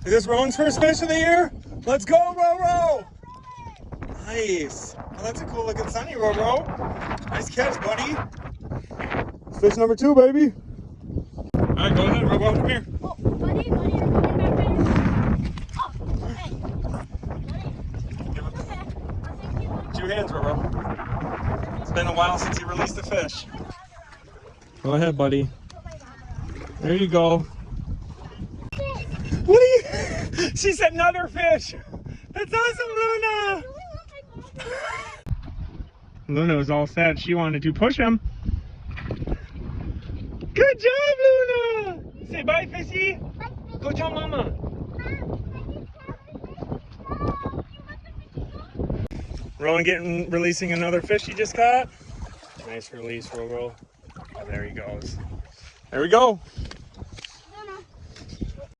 Is this Rowan's first fish of the year? Let's go, Roro! Nice. Oh, that's a cool looking sunny, Roro. Nice catch, buddy. Fish number 2, baby. All right, go ahead, Roro. Come here. Oh, buddy, you're going back there. Oh, hey. Buddy. 2 hands, Roro. It's been a while since you released a fish. Go ahead, buddy. There you go. What are you? She said another fish. That's awesome, Luna. Luna was all sad. She wanted to push him. Good job, Luna. Say bye, fishy. Go tell Mama. Rowan releasing another fish he just caught. Nice release, Roro. Oh, there he goes. There we go.